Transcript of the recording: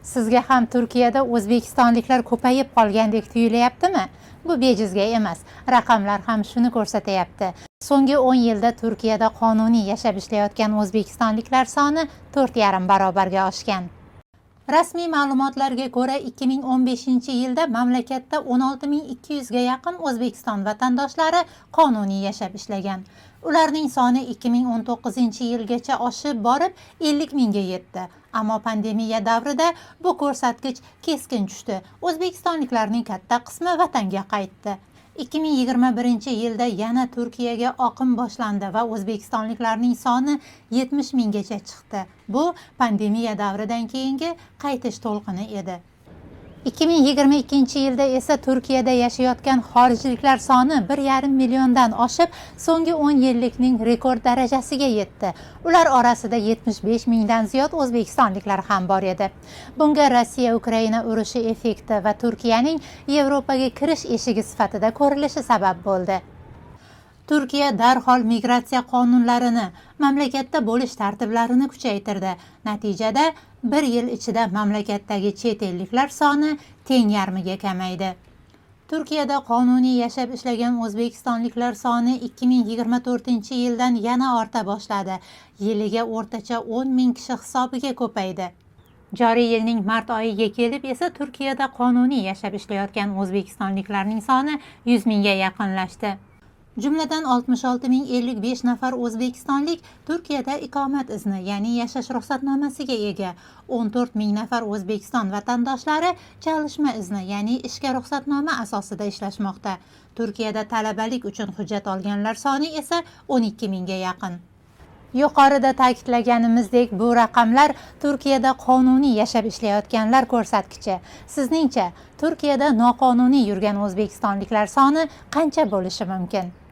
Sizga ham Turkiyada o'zbekistonliklar ko'payib qolgandek tuyulyaptimi? Bu bejizga emas. Raqamlar ham shuni ko'rsatayapti. So'nggi 10 yilda Turkiyada qonuniy yashab ishlayotgan o'zbekistonliklar soni 4,5 barobarga oshgan. Rasmiy ma'lumotlarga ko'ra 2015-yilda mamlakatda 16.200 ga yaqin O'zbekiston vatandoshlari qonuniy yashab ishlagan. Ularning soni 2019-yilgacha oshib borib 50 mingga yetdi. Ammo pandemiya davrida bu ko'rsatkich keskin tushdi. O'zbekistonliklarning katta qismi vatanga qaytdi. 2021-yilda yana Turkiyaga oqim boshlandi va o'zbekistonliklarning soni 70 minggacha chiqdi. Bu pandemiya davridan keyingi qaytish to'lqini edi. 2022-yilda esa Turkiyada yashayotgan xorijliklar soni 1,5 milliondan oshib, so'nggi 10 yillikning rekord darajasiga yetdi. Ular orasida 75 mingdan ziyod o'zbekistonliklar ham bor edi. Bunga Rossiya-Ukraina urushi effekti va Turkiyaning Yevropaga kirish eshigi sifatida ko'rilishi sabab bo'ldi. Turkiya darhol migratsiya qonunlarini, mamlakatda bo'lish tartiblarini kuchaytirdi. Natijada 1 yil ichida mamlakatdagi chet elliklar soni teng yarmiga kamaydi. Turkiyada qonuniy yashab ishlagan o'zbekistonliklar soni 2024-yildan yana orta boshladi. Yiliga o'rtacha 10 ming kishi hisobiga ko'paydi. Joriy yilning mart oyiga kelib esa Turkiyada qonuniy yashab ishlayotgan o'zbekistonliklarning soni 100 mingga yaqinlashdi. Jumladan 66.055 nafar o'zbekistonlik Turkiyada iqomat izni, ya'ni yashash ruxsatnomasiga ega. 14 ming nafar O'zbekiston vatandoshlari chalishma izni, ya'ni ishga ruxsatnoma asosida ishlashmoqda. Turkiyada talabalik uchun hujjat olganlar soni esa 12 mingga yaqin. Yuqorida ta'kidlaganimizdek, bu raqamlar Turkiyada qonuniy yashab ishlayotganlar ko'rsatkichi. Sizningcha, Turkiyada noqonuniy yurgan o'zbekistonliklar soni qancha bo'lishi mumkin?